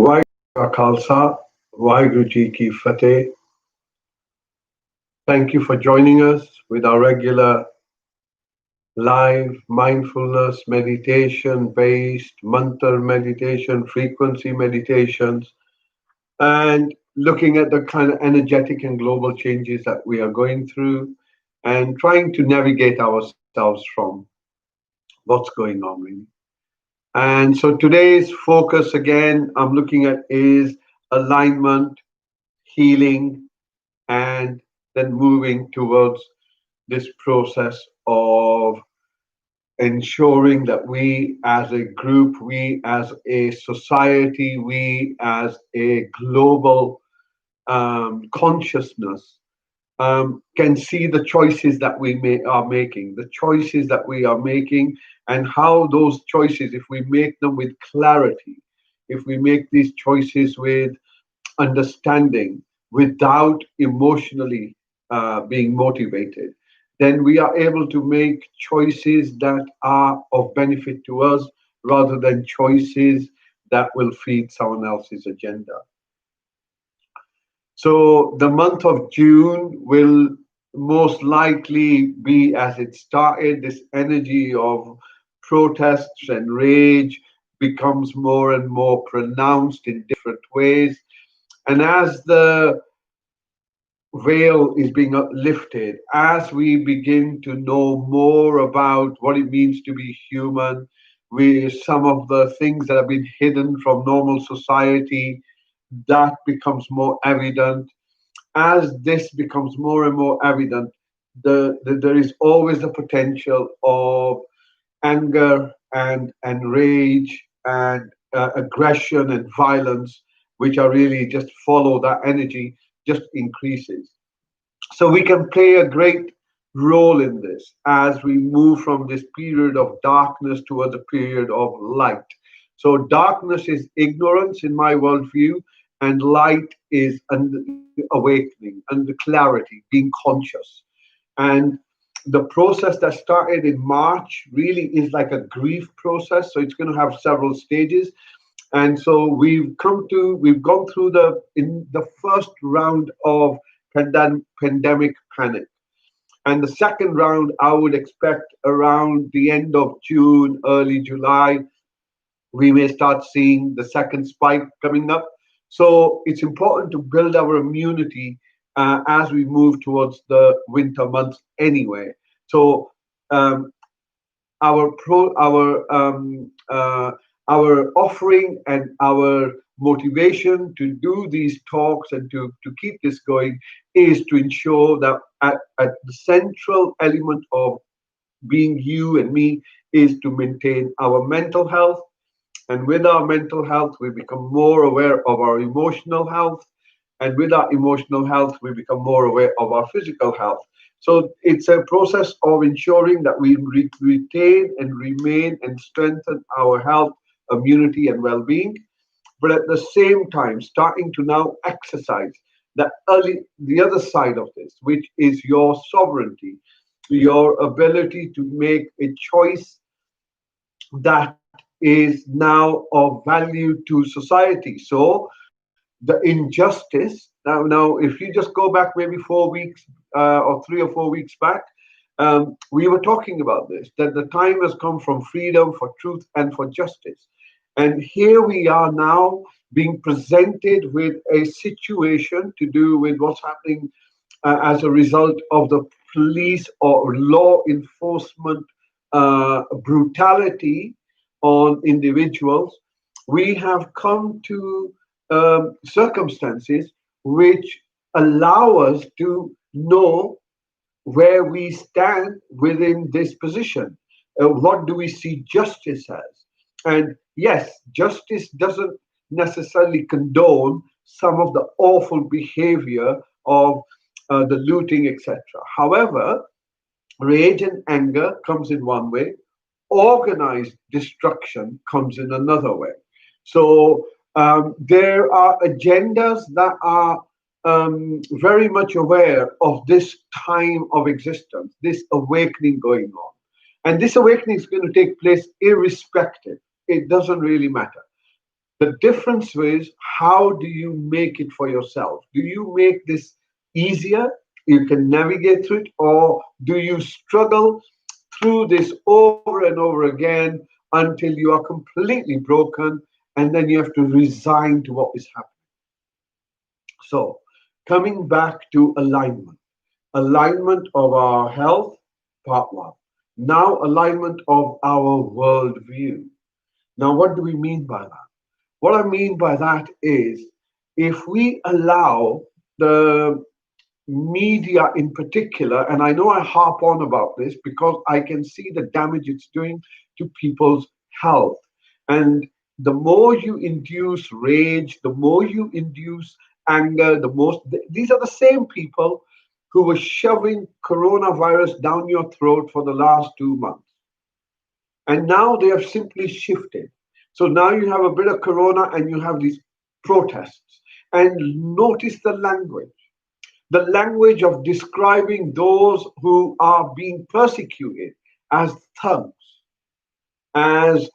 ਵਾਹਿਗੁਰੂ ਕਾ ਖਾਲਸਾ ਵਾਹਿਗੁਰੂ ਜੀ ਕੀ ਫਤਿਹ. Thank you for joining us with our regular live mindfulness meditation based mantra meditation frequency meditations and looking at the kind of energetic and global changes that we are going through and trying to navigate ourselves from what's going on really. And so today's focus again I'm looking at is alignment, healing, and then moving towards this process of ensuring that we as a group, we as a society, we as a global consciousness can see the choices that are making, the choices that we are making, and how those choices, if we make them with clarity, if we make these choices with understanding, without emotionally being motivated, then we are able to make choices that are of benefit to us rather than choices that will feed someone else's agenda. So the month of June will most likely be, as it started, this energy of protests and rage becomes more and more pronounced in different ways. And as the veil is being lifted, as we begin to know more about what it means to be human, with some of the things that have been hidden from normal society, that becomes more evident. As this becomes more and more evident, there is always the potential of anger and rage and aggression and violence, which are really just follow that energy, just increases. So we can play a great role in this as we move from this period of darkness towards a period of light. So darkness is ignorance in my worldview, and light is awakening and the clarity, being conscious. And the process that started in March really is like a grief process. So it's going to have several stages. And so we've gone through in the first round of pandemic panic. And the second round, I would expect around the end of June, early July, we may start seeing the second spike coming up. So it's important to build our immunity as we move towards the winter months anyway. So um, our pro our offering and our motivation to do these talks and to keep this going is to ensure that at the central element of being you and me is to maintain our mental health. And with our mental health we become more aware of our emotional health, and with our emotional health we become more aware of our physical health. So it's a process of ensuring that we retain and remain and strengthen our health, immunity, and well-being, but at the same time starting to now exercise the other side of this, which is your sovereignty, your ability to make a choice that is now of value to society. So the injustice now, if you just go back maybe 4 weeks or 3 or 4 weeks back, we were talking about this, that the time has come from freedom, for truth, and for justice. And here we are now being presented with a situation to do with what's happening as a result of the police or law enforcement brutality on individuals. We have come to circumstances which allow us to know where we stand within this position. What do we see justice as? And yes, justice doesn't necessarily condone some of the awful behavior of the looting, etc. However, rage and anger comes in one way, organized destruction comes in another way. So there are agendas that are very much aware of this time of existence, this awakening going on. And this awakening is going to take place irrespective. It doesn't really matter. The difference is, how do you make it for yourself? Do you make this easier? You can navigate through it, or do you struggle through this over and over again until you are completely broken, and then you have to resign to what is happening? So, coming back to alignment, alignment of our health, part one. Now, alignment of our worldview. Now, what do we mean by that? What I mean by that is, if we allow the media in particular, and I know I harp on about this because I can see the damage it's doing to people's health. And the more you induce rage, the more you induce anger, these are the same people who were shoving coronavirus down your throat for the last 2 months. And now they have simply shifted. So now you have a bit of corona and you have these protests. And notice the language of describing those who are being persecuted as thugs, as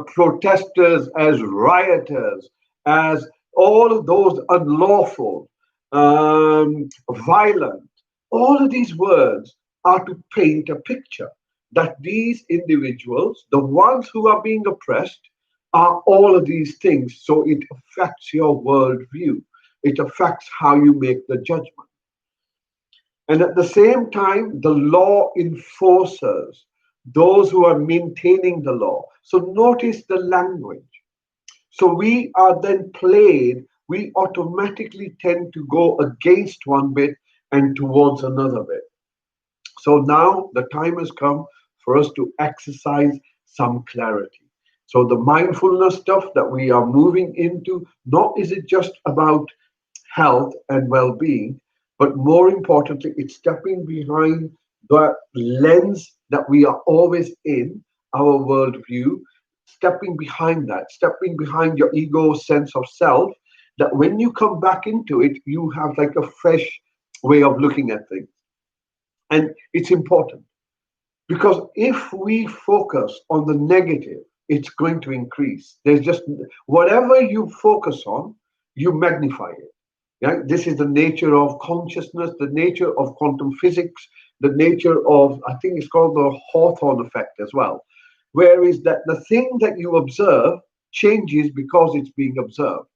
protesters, as rioters, as all of those unlawful, violent. All of these words are to paint a picture that these individuals, the ones who are being oppressed, are all of these things. So it affects your worldview, it affects how you make the judgment. And at the same time, the law enforcers, those who are maintaining the law. So notice the language. So we are then played, we automatically tend to go against one bit and towards another bit. So now the time has come for us to exercise some clarity. So the mindfulness stuff that we are moving into, not is it just about health and well-being, but more importantly, it's stepping behind the lens that we are always in, our worldview, stepping behind that, stepping behind your ego sense of self, that when you come back into it, you have like a fresh way of looking at things. And it's important because if we focus on the negative, it's going to increase. There's just whatever you focus on, you magnify it. Yeah, this is the nature of consciousness, the nature of quantum physics, the nature of, I think it's called the Hawthorne effect as well, where is that the thing that you observe changes because it's being observed.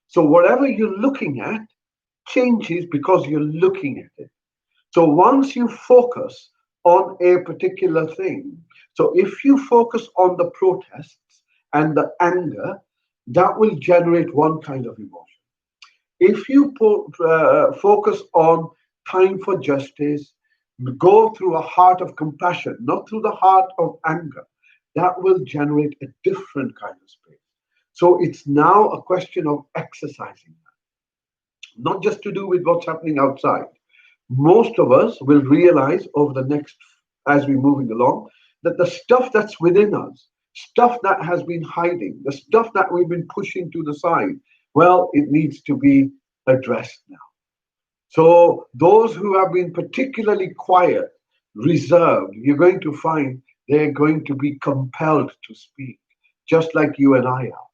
So whatever you're looking at changes because you're looking at it. So once you focus on a particular thing, so if you focus on the protests and the anger, that will generate one kind of emotion. If you focus on time for justice, go through a heart of compassion, not through the heart of anger, that will generate a different kind of space. So it's now a question of exercising that, not just to do with what's happening outside. Most of us will realize over the next, as we're moving along, that the stuff that's within us, stuff that has been hiding, the stuff that we've been pushing to the side, well, it needs to be addressed now. So those who have been particularly quiet, reserved, you're going to find they're going to be compelled to speak, just like you and I are.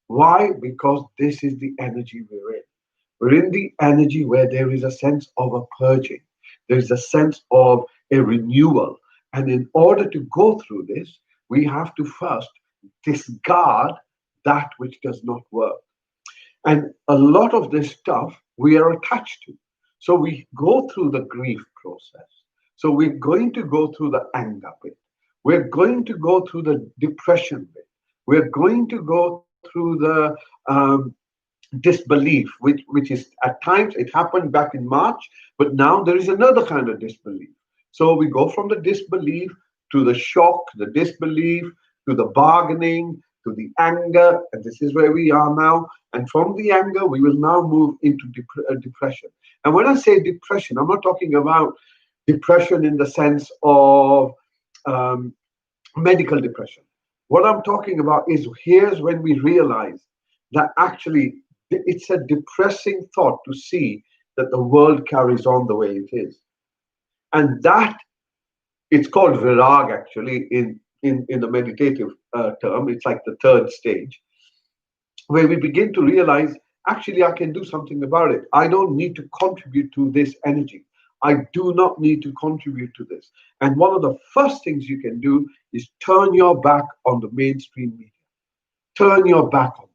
Why? Because this is the energy we're in. We're in the energy where there is a sense of a purging. There's a sense of a renewal. And in order to go through this, we have to first discard that which does not work. And a lot of this stuff we are attached to. So we go through the grief process. So we're going to go through the anger bit. We're going to go through the depression bit. We're going to go through the disbelief, which is at times it happened back in March, but now there is another kind of disbelief. So we go from the disbelief to the shock, the disbelief, to the bargaining, to the anger, and this is where we are now. And from the anger, we will now move into depression. And when I say depression, I'm not talking about depression in the sense of medical depression. What I'm talking about is here's when we realize that actually it's a depressing thought to see that the world carries on the way it is. And that, it's called virag actually in the meditative term. It's like the third stage. where we begin to realize, actually, I can do something about it. I don't need to contribute to this energy. I do not need to contribute to this. And one of the first things you can do is turn your back on the mainstream media. Turn your back on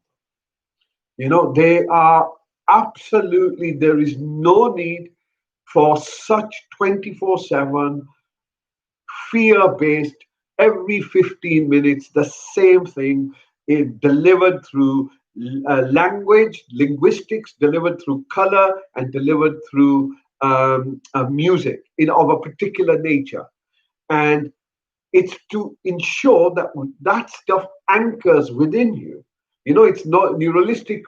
them. They are absolutely, there is no need for such 24/7 fear based, every 15 minutes, the same thing is delivered through language, linguistics, delivered through color, and delivered through music of a particular nature. And it's to ensure that that stuff anchors within you. It's not neuralistic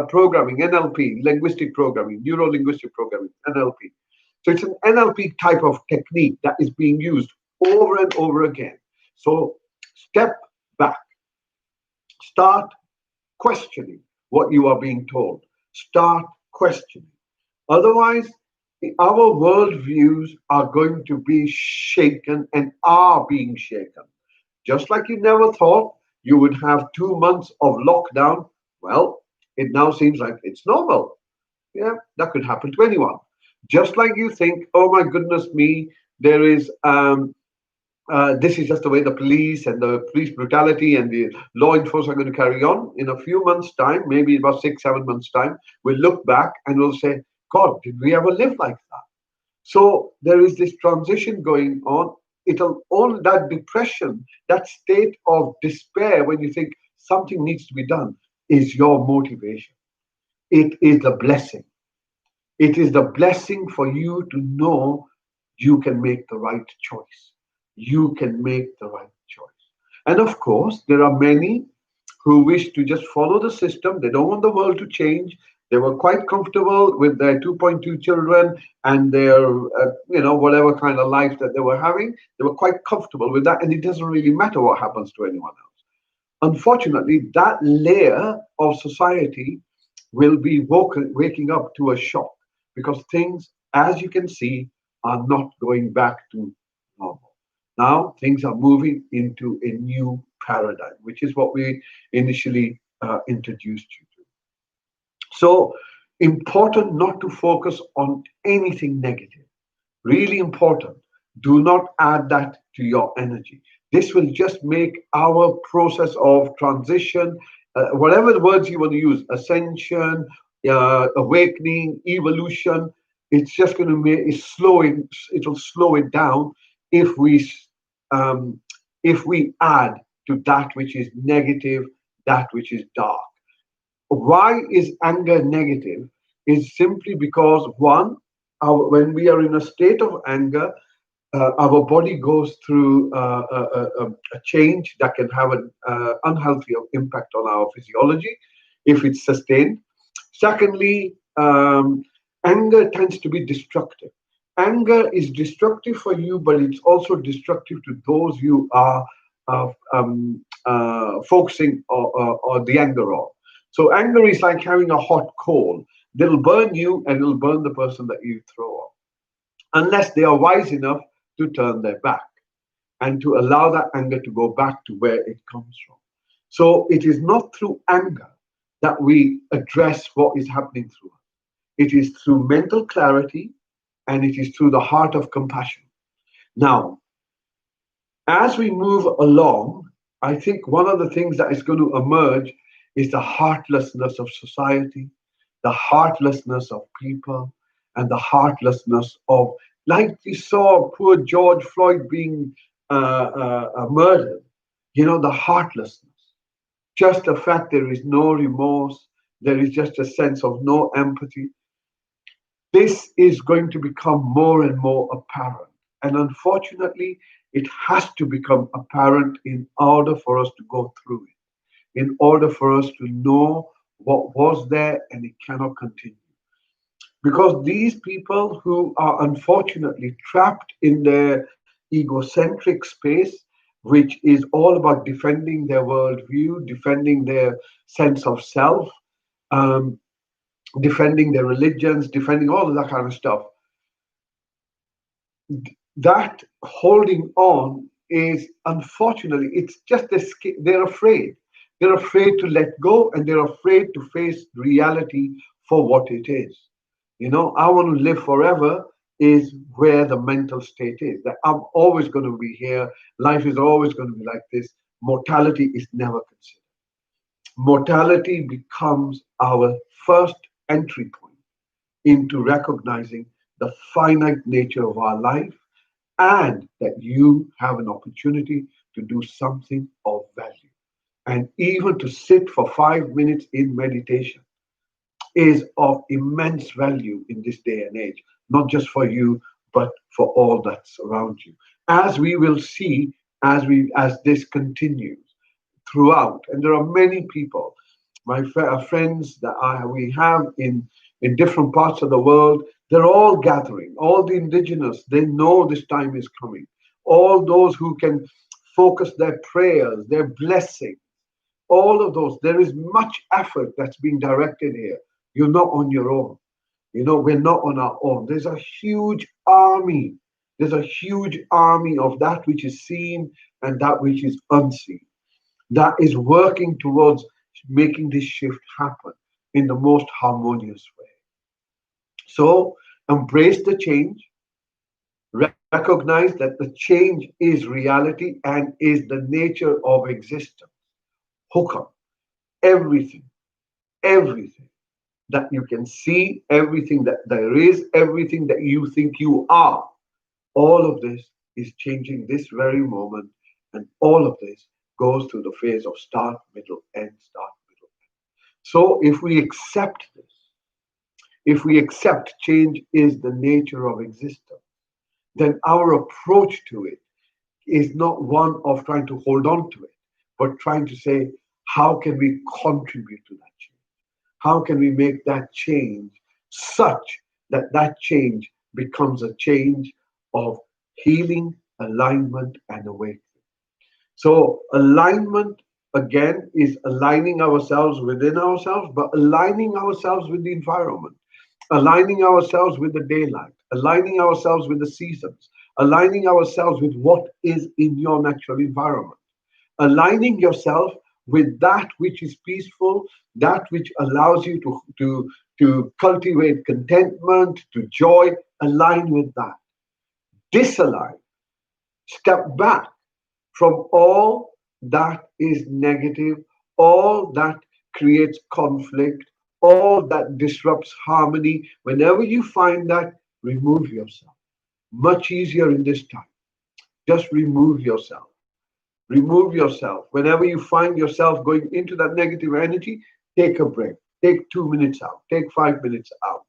programming, NLP, linguistic programming, neuro linguistic programming, NLP. So it's an NLP type of technique that is being used over and over again. So step back, start questioning what you are being told, start questioning. Otherwise, our worldviews are going to be shaken and are being shaken. Just like you never thought you would have 2 months of lockdown, well, it now seems like it's normal. Yeah, that could happen to anyone. Just like you think, oh my goodness me, there is this is just the way the police and the police brutality and the law enforcement are going to carry on. In a few months' time, maybe about 6, 7 months' time, we'll look back and we'll say, God, did we ever live like that? So there is this transition going on. It'll all that depression, that state of despair when you think something needs to be done is your motivation. It is the blessing. It is the blessing for you to know you can make the right choice. You can make the right choice. And of course, there are many who wish to just follow the system. They don't want the world to change. They were quite comfortable with their 2.2 children and their, whatever kind of life that they were having. They were quite comfortable with that, and it doesn't really matter what happens to anyone else. Unfortunately, that layer of society will be waking up to a shock because things, as you can see, are not going back to normal. Now things are moving into a new paradigm, which is what we initially introduced you to. So important not to focus on anything negative. Really important. Do not add that to your energy. This will just make our process of transition, whatever the words you want to use, ascension, awakening, evolution, it's just going to make it slowing. It will slow it down if um, we add to that which is negative, that which is dark. Why is anger negative? Is simply because one, when we are in a state of anger, our body goes through a change that can have an unhealthy impact on our physiology if it's sustained. Secondly, anger tends to be destructive. Anger is destructive for you, but it's also destructive to those you are focusing or the anger on. So anger is like having a hot coal. That'll burn you and it'll burn the person that you throw off, unless they are wise enough to turn their back and to allow that anger to go back to where it comes from. So it is not through anger that we address what is happening through us. It is through mental clarity and it is through the heart of compassion. Now, as we move along, I think one of the things that is going to emerge is the heartlessness of society, the heartlessness of people, and the heartlessness of, like you saw poor George Floyd being murdered, the heartlessness. Just the fact there is no remorse, there is just a sense of no empathy. This is going to become more and more apparent. And unfortunately, it has to become apparent in order for us to go through it, in order for us to know what was there and it cannot continue. Because these people who are unfortunately trapped in their egocentric space, which is all about defending their worldview, defending their sense of self, um, defending their religions, defending all of that kind of stuff, that holding on is unfortunately, it's just they're afraid. They're afraid to let go, and they're afraid to face reality for what it is. I want to live forever is where the mental state is. That I'm always going to be here. Life is always going to be like this. Mortality is never considered. Mortality becomes our first entry point into recognizing the finite nature of our life and that you have an opportunity to do something of value. And even to sit for 5 minutes in meditation is of immense value in this day and age, not just for you, but for all that's around you. As we will see as this continues throughout, and there are many people, friends that we have in different parts of the world. They're all gathering. All the indigenous, they know this time is coming. All those who can focus their prayers, their blessing, all of those. There is much effort that's being directed here. You're not on your own. We're not on our own. There's a huge army. There's a huge army of that which is seen and that which is unseen that is working towards making this shift happen in the most harmonious way. So embrace the change, recognize that the change is reality and is the nature of existence. Hukam, everything, everything that you can see, everything that there is, everything that you think you are, all of this is changing this very moment, and all of this goes through the phase of start, middle, end, start, middle. So if we accept this, if we accept change is the nature of existence, then our approach to it is not one of trying to hold on to it, but trying to say, how can we contribute to that change? How can we make that change such that that change becomes a change of healing, alignment, and awakening? So, alignment again is aligning ourselves within ourselves, but aligning ourselves with the environment, aligning ourselves with the daylight, aligning ourselves with the seasons, aligning ourselves with what is in your natural environment, aligning yourself with that which is peaceful, that which allows you to cultivate contentment, to joy, align with that. Disalign, step back from all that is negative, all that creates conflict, all that disrupts harmony. Whenever you find that, remove yourself. Much easier in this time. Just remove yourself. Remove yourself. Whenever you find yourself going into that negative energy, take a break. Take 2 minutes out. Take 5 minutes out.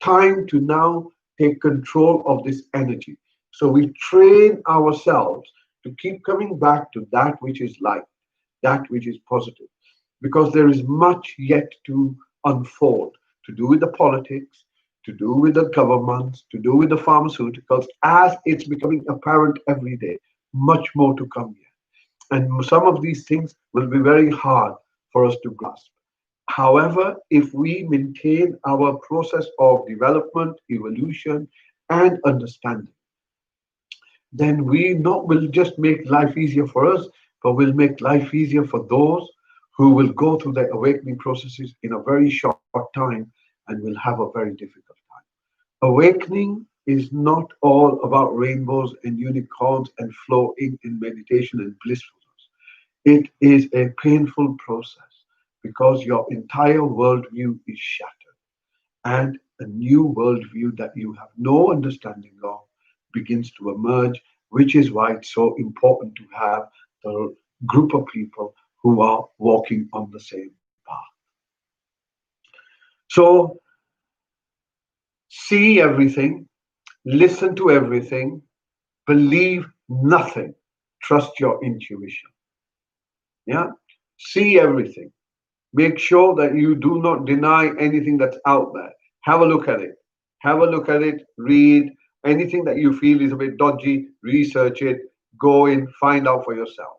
Time to now take control of this energy. So we train ourselves to keep coming back to that which is light, that which is positive, because there is much yet to unfold, to do with the politics, to do with the governments, to do with the pharmaceuticals, as it's becoming apparent every day. Much more to come yet. And some of these things will be very hard for us to grasp. However, if we maintain our process of development, evolution, and understanding, then we not will just make life easier for us, but will make life easier for those who will go through their awakening processes in a very short time and will have a very difficult time. Awakening is not all about rainbows and unicorns and flowing in meditation and blissfulness. It is a painful process because your entire worldview is shattered, and a new worldview that you have no understanding of begins to emerge, which is why it's so important to have the group of people who are walking on the same path. So, see everything, listen to everything, believe nothing, trust your intuition. Yeah? See everything. Make sure that you do not deny anything that's out there. Have a look at it. Have a look at it, read. Anything that you feel is a bit dodgy, research it, go in, find out for yourself.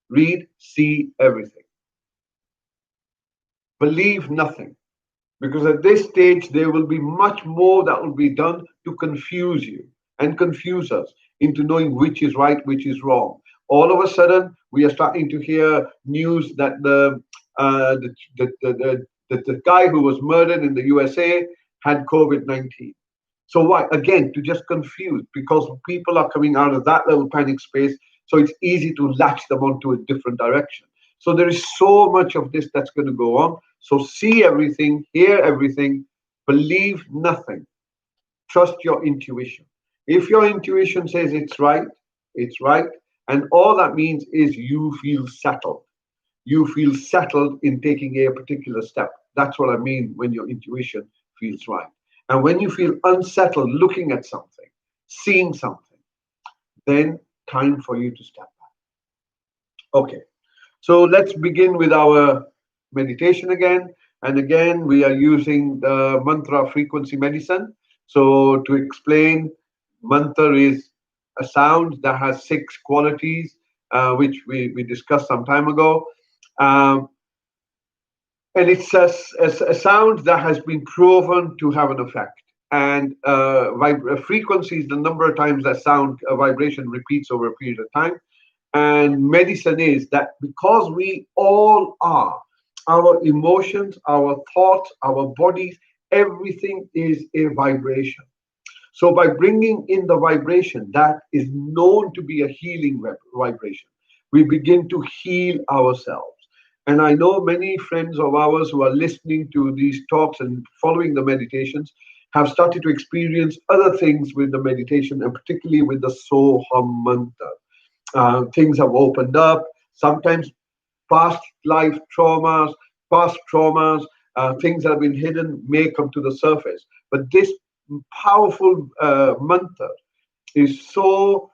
Read, see everything. Believe nothing. Because at this stage, there will be much more that will be done to confuse you and confuse us into knowing which is right, which is wrong. All of a sudden, we are starting to hear news that uh, the, the, the, the, the guy who was murdered in the USA had COVID-19. So why? Again, to just confuse, because people are coming out of that little panic space, so it's easy to latch them onto a different direction. So there is so much of this that's going to go on. So see everything, hear everything, believe nothing. Trust your intuition. If your intuition says it's right, it's right. And all that means is you feel settled. You feel settled in taking a particular step. That's what I mean when your intuition feels right. And when you feel unsettled looking at something, seeing something, then time for you to step back. Okay, so let's begin with our meditation again. And again, we are using the mantra frequency medicine. So to explain, mantra is a sound that has six qualities, which we discussed some time ago. Um, and it's a sound that has been proven to have an effect. And frequency is the number of times that sound vibration repeats over a period of time. And medicine is that because we all are, our emotions, our thoughts, our bodies, everything is a vibration. So by bringing in the vibration that is known to be a healing vibration, we begin to heal ourselves. And I know many friends of ours who are listening to these talks and following the meditations have started to experience other things with the meditation, and particularly with the Soham mantra. Things have opened up. Sometimes past life traumas, past traumas, things that have been hidden may come to the surface. But this powerful mantra is so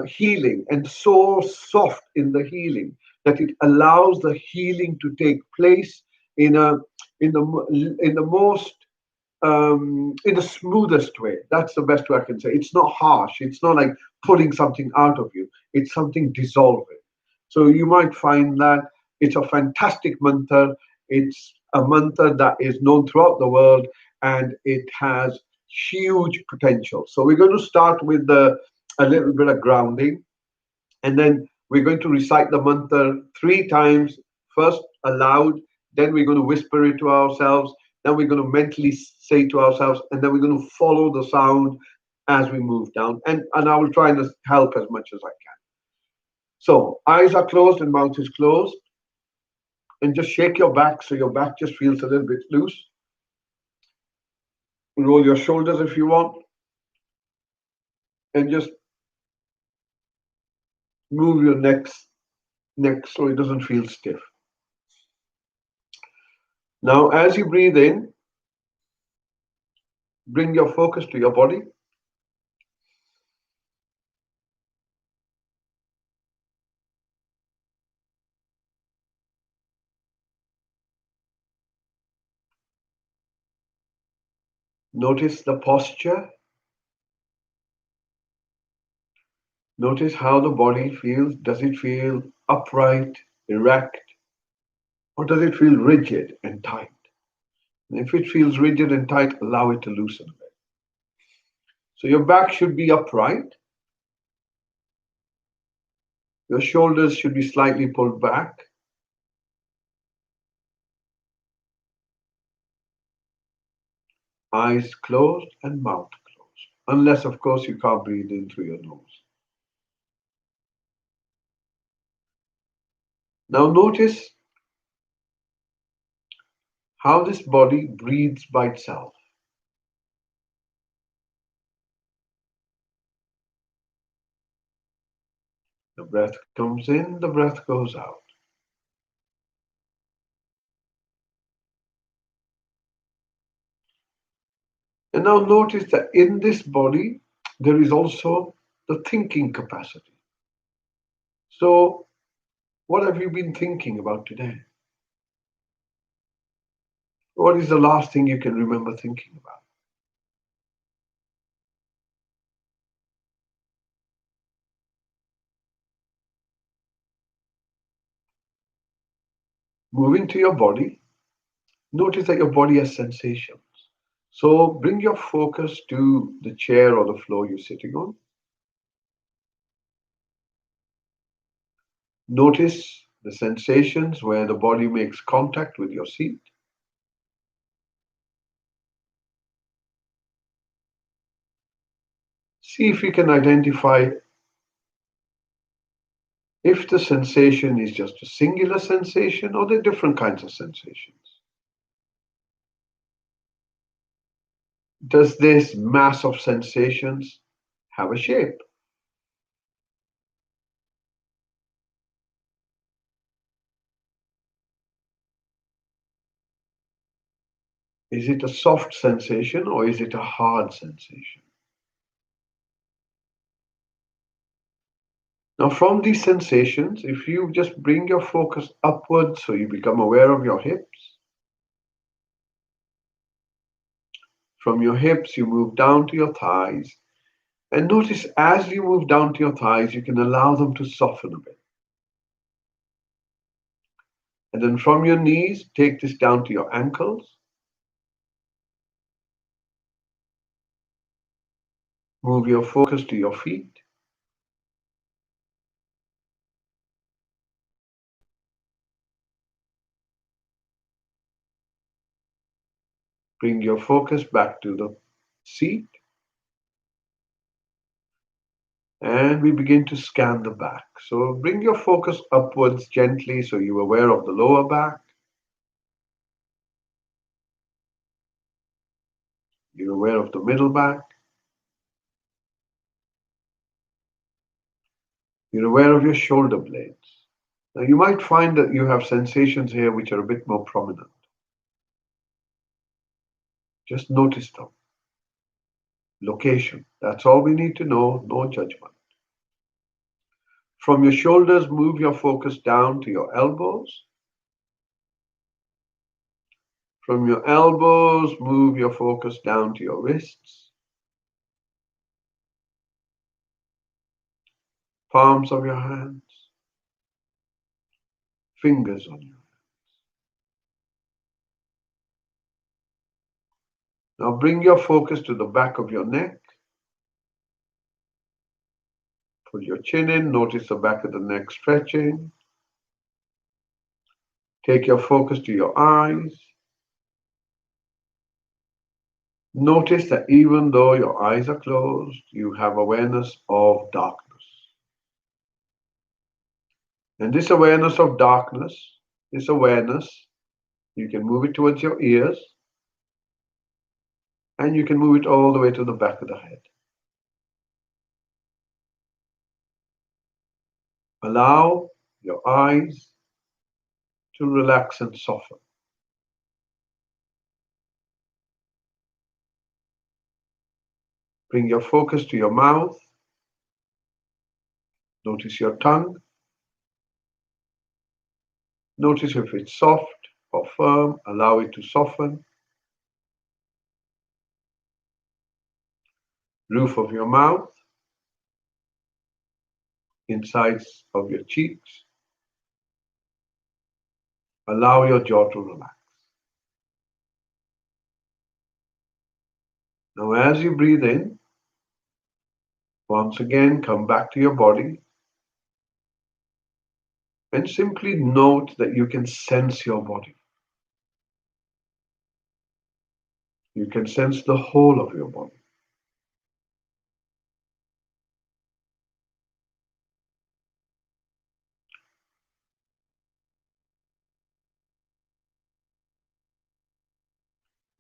healing and so soft in the healing that it allows the healing to take place in a in the most in the smoothest way. That's the best way I can say. It's not harsh. It's not like pulling something out of you. It's something dissolving. So you might find that it's a fantastic mantra. It's a mantra that is known throughout the world, and it has huge potential. So we're going to start with a little bit of grounding, and then we're going to recite the mantra three times, first aloud, then we're going to whisper it to ourselves, then we're going to mentally say to ourselves, and then we're going to follow the sound as we move down. And I will try and help as much as I can. So eyes are closed and mouth is closed. And just shake your back so your back just feels a little bit loose. Roll your shoulders if you want. And just move your neck so it doesn't feel stiff. Now, as you breathe in, bring your focus to your body. Notice the posture. Notice how the body feels. Does it feel upright, erect, or does it feel rigid and tight? And if it feels rigid and tight, allow it to loosen a bit. So your back should be upright. Your shoulders should be slightly pulled back. Eyes closed and mouth closed. Unless, of course, you can't breathe in through your nose. Now notice how this body breathes by itself. The breath comes in, the breath goes out. And now notice that in this body, there is also the thinking capacity. So, what have you been thinking about today? What is the last thing you can remember thinking about? Moving to your body, notice that your body has sensations. So, bring your focus to the chair or the floor you're sitting on. Notice the sensations where the body makes contact with your seat. See if you can identify if the sensation is just a singular sensation or there are different kinds of sensations. Does this mass of sensations have a shape? Is it a soft sensation or is it a hard sensation? Now, from these sensations, if you just bring your focus upwards so you become aware of your hips, from your hips you move down to your thighs, and notice as you move down to your thighs, you can allow them to soften a bit. And then from your knees, take this down to your ankles. Move your focus to your feet. Bring your focus back to the seat. And we begin to scan the back. So bring your focus upwards gently so you're aware of the lower back. You're aware of the middle back. You're aware of your shoulder blades. Now you might find that you have sensations here which are a bit more prominent. Just notice them. Location. That's all we need to know, no judgment. From your shoulders, move your focus down to your elbows. From your elbows, move your focus down to your wrists, palms of your hands, fingers on your hands. Now bring your focus to the back of your neck. Put your chin in, notice the back of the neck stretching. Take your focus to your eyes. Notice that even though your eyes are closed, you have awareness of darkness. And this awareness of darkness, this awareness, you can move it towards your ears, and you can move it all the way to the back of the head. Allow your eyes to relax and soften. Bring your focus to your mouth. Notice your tongue. Notice if it's soft or firm. Allow it to soften. Roof of your mouth. Insides of your cheeks. Allow your jaw to relax. Now, as you breathe in, once again, come back to your body and simply note that you can sense your body. You can sense the whole of your body.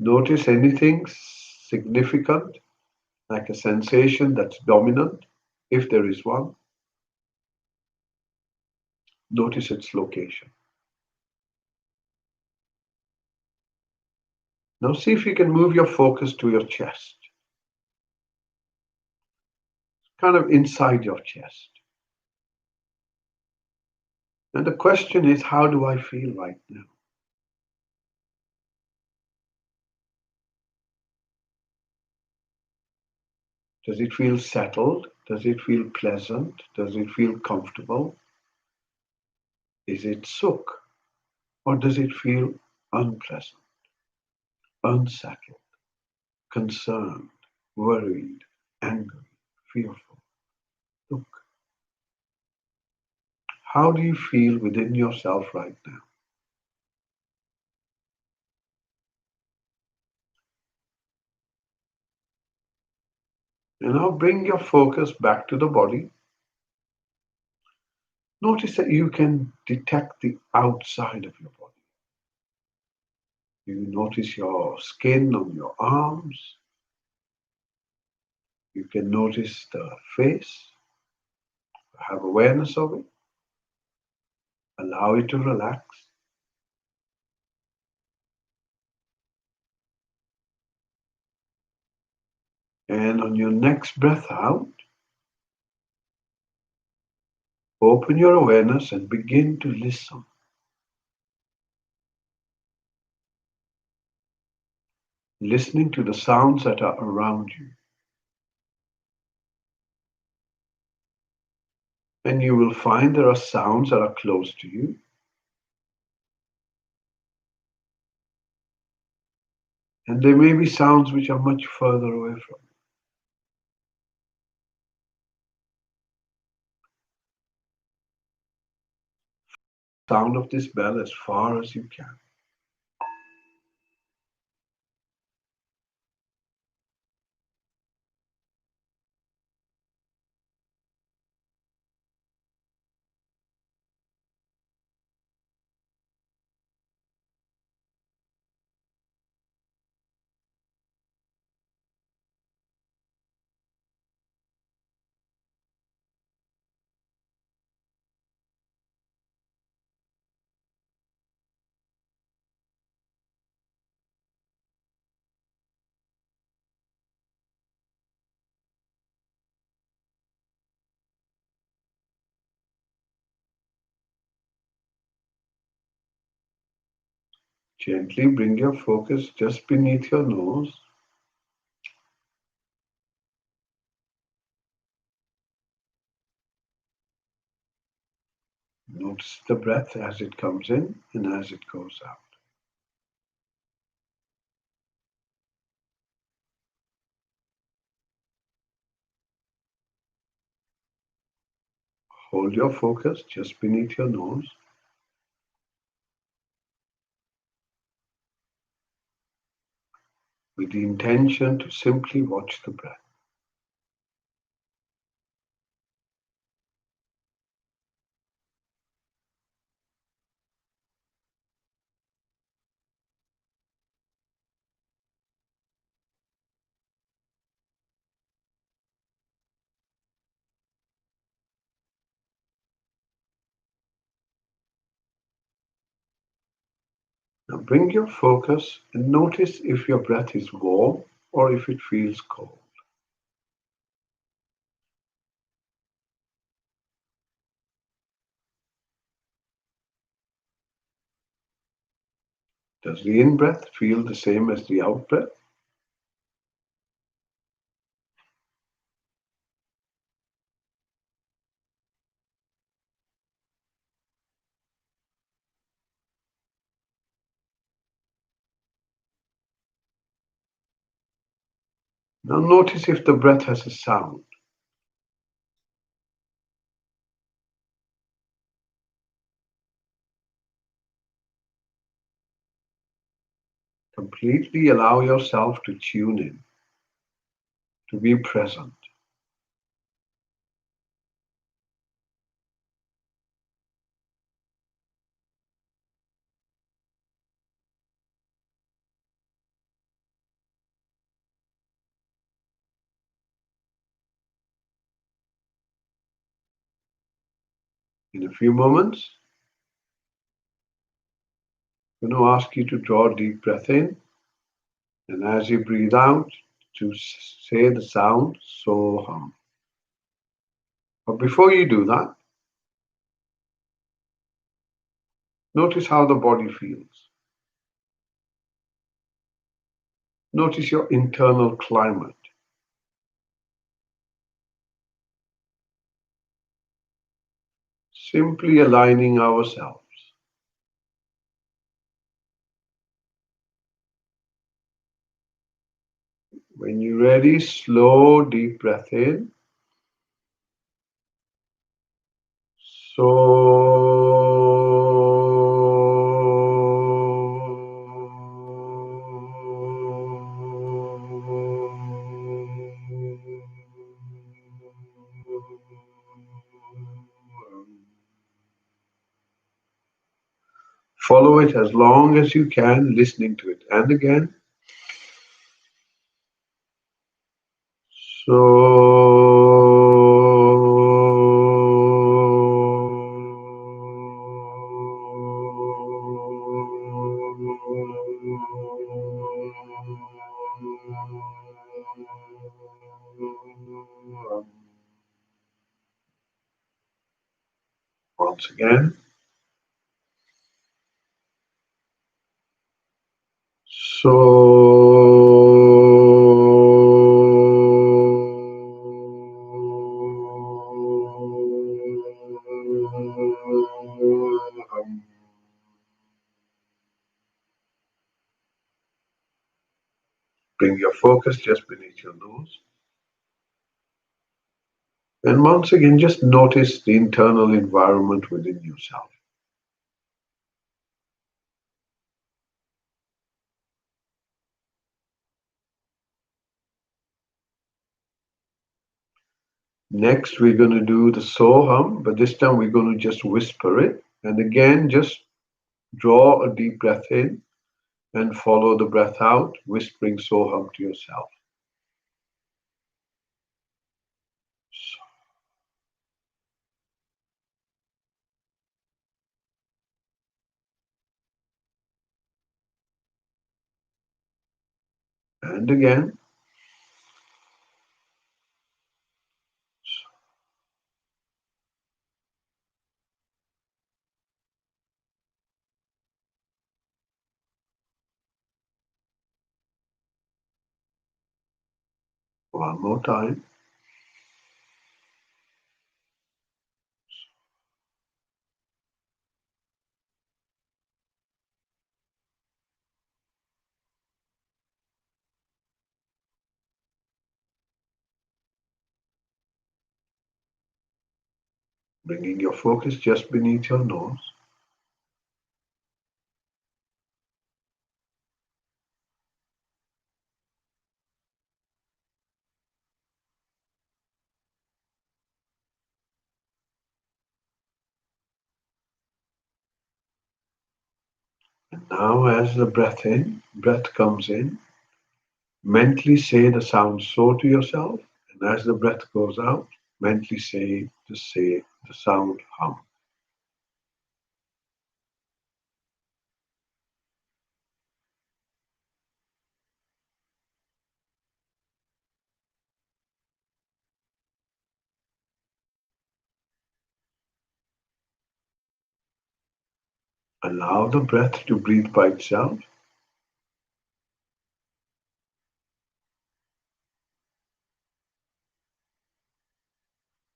Notice anything significant, like a sensation that's dominant, if there is one. Notice its location. Now see if you can move your focus to your chest, kind of inside your chest. And the question is, how do I feel right now? Does it feel settled? Does it feel pleasant? Does it feel comfortable? Is it sukh? Or does it feel unpleasant, unsettled, concerned, worried, angry, fearful? Look. How do you feel within yourself right now? And now bring your focus back to the body. Notice that you can detect the outside of your body. You notice your skin on your arms. You can notice the face. Have awareness of it. Allow it to relax. And on your next breath out, open your awareness and begin to listen. Listening to the sounds that are around you. And you will find there are sounds that are close to you. And there may be sounds which are much further away from you. Sound of this bell as far as you can. Gently bring your focus just beneath your nose. Notice the breath as it comes in and as it goes out. Hold your focus just beneath your nose. With the intention to simply watch the breath. Now bring your focus and notice if your breath is warm or if it feels cold. Does the in-breath feel the same as the out-breath? Now notice if the breath has a sound. Completely allow yourself to tune in, to be present. In a few moments, I'm going to ask you to draw a deep breath in, and as you breathe out, to say the sound Soham. But before you do that, notice how the body feels. Notice your internal climate. Simply aligning ourselves. When you're ready, slow, deep breath in. So Follow it as long as you can, listening to it. And again, once again. So bring your focus just beneath your nose. And once again, just notice the internal environment within yourself. Next, we're going to do the so hum, but this time we're going to just whisper it. And again, just draw a deep breath in and follow the breath out, whispering so hum to yourself. And again, one more time. Bringing your focus just beneath your nose. And now, as the breath comes in, mentally say the sound so to yourself. And as the breath goes out, mentally say the sound hum. Allow the breath to breathe by itself.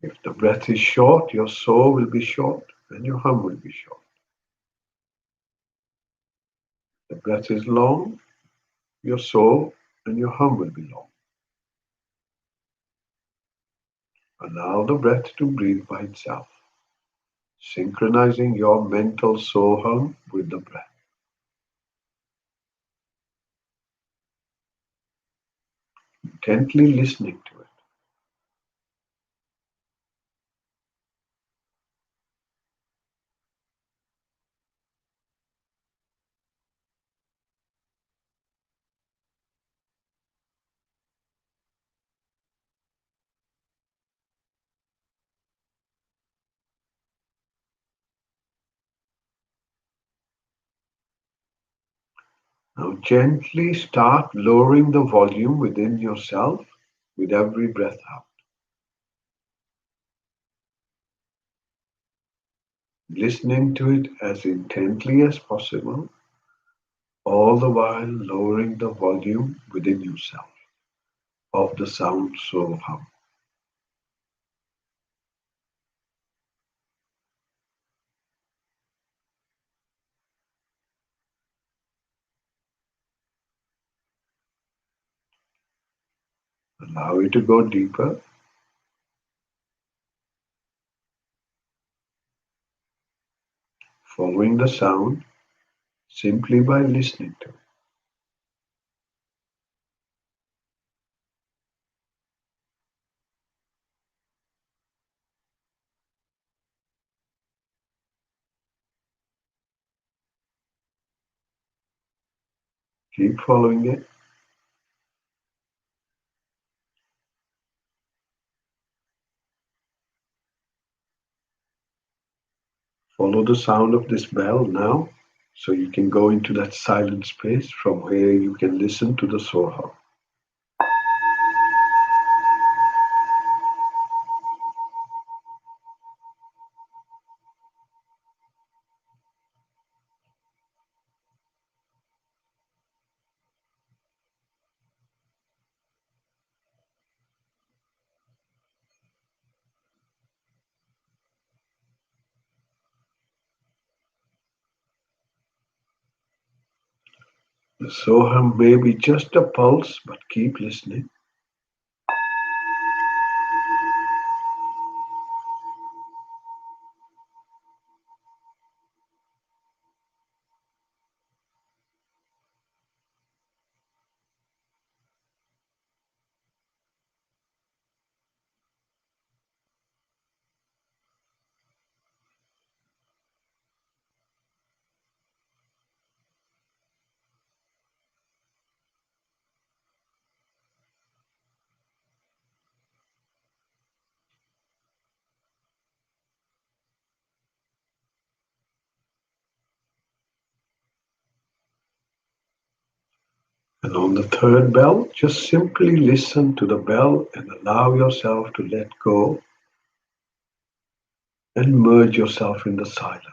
If the breath is short, your so will be short and your hum will be short. The breath is long, your so and your hum will be long. Allow the breath to breathe by itself, synchronizing your mental so hum with the breath. Intently listening to it. Now gently start lowering the volume within yourself with every breath out. Listening to it as intently as possible, all the while lowering the volume within yourself of the sound so hum. Allow it to go deeper, following the sound simply by listening to it. Keep following it. Follow the sound of this bell now so you can go into that silent space from where you can listen to the Soham. The Soham may be just a pulse, but keep listening. And on the third bell, just simply listen to the bell and allow yourself to let go and merge yourself in the silence.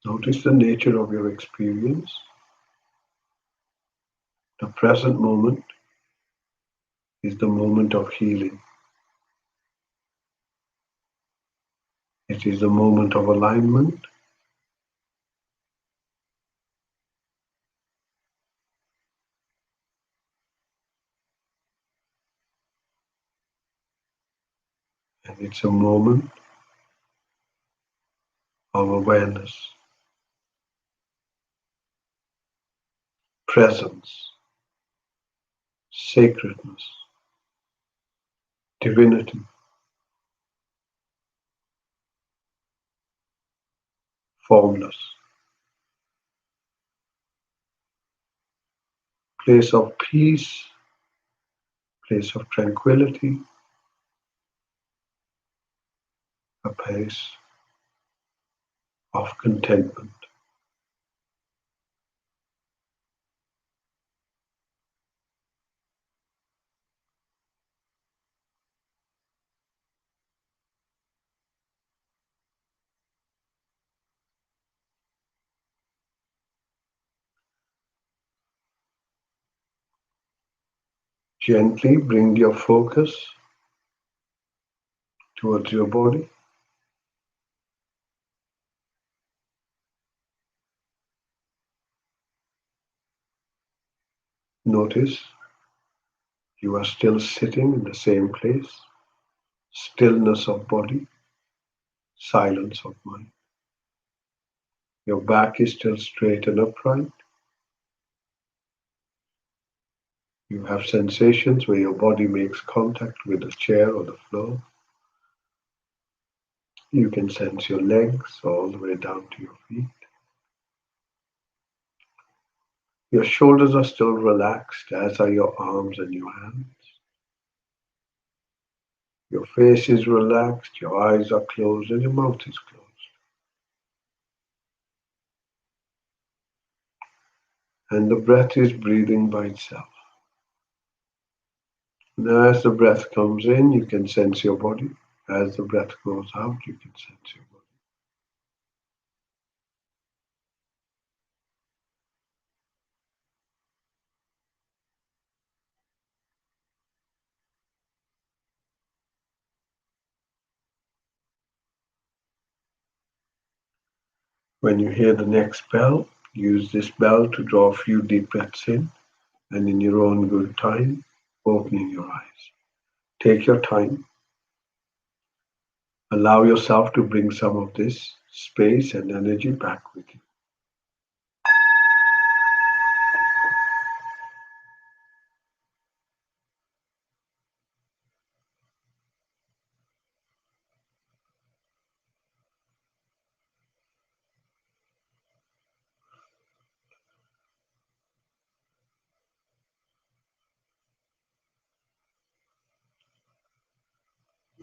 Notice the nature of your experience. The present moment is the moment of healing. It is the moment of alignment. And it's a moment of awareness, presence, sacredness, divinity, formless, place of peace, place of tranquility, a place of contentment. Gently bring your focus towards your body. Notice you are still sitting in the same place, stillness of body, silence of mind. Your back is still straight and upright. You have sensations where your body makes contact with the chair or the floor. You can sense your legs all the way down to your feet. Your shoulders are still relaxed, as are your arms and your hands. Your face is relaxed, your eyes are closed, and your mouth is closed. And the breath is breathing by itself. And as the breath comes in, you can sense your body. As the breath goes out, you can sense your body. When you hear the next bell, use this bell to draw a few deep breaths in, and in your own good time, opening your eyes. Take your time. Allow yourself to bring some of this space and energy back with you.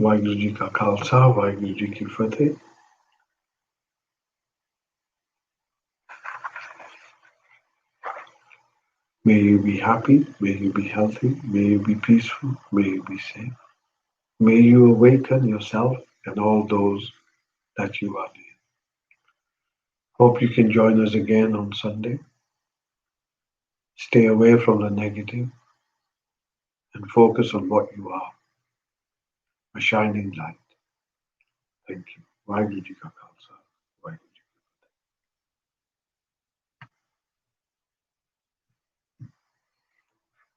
Waheguru ji का खालसा वाहिगुरु जी की फतेह. May you be happy, may you be healthy, may you be peaceful, may you be safe. May you awaken yourself and all those that you are near. Hope you can join us again on Sunday. Stay away from the negative and focus on what you are, a shining light. Thank you. Vaheguru Ji Ka Khalsa.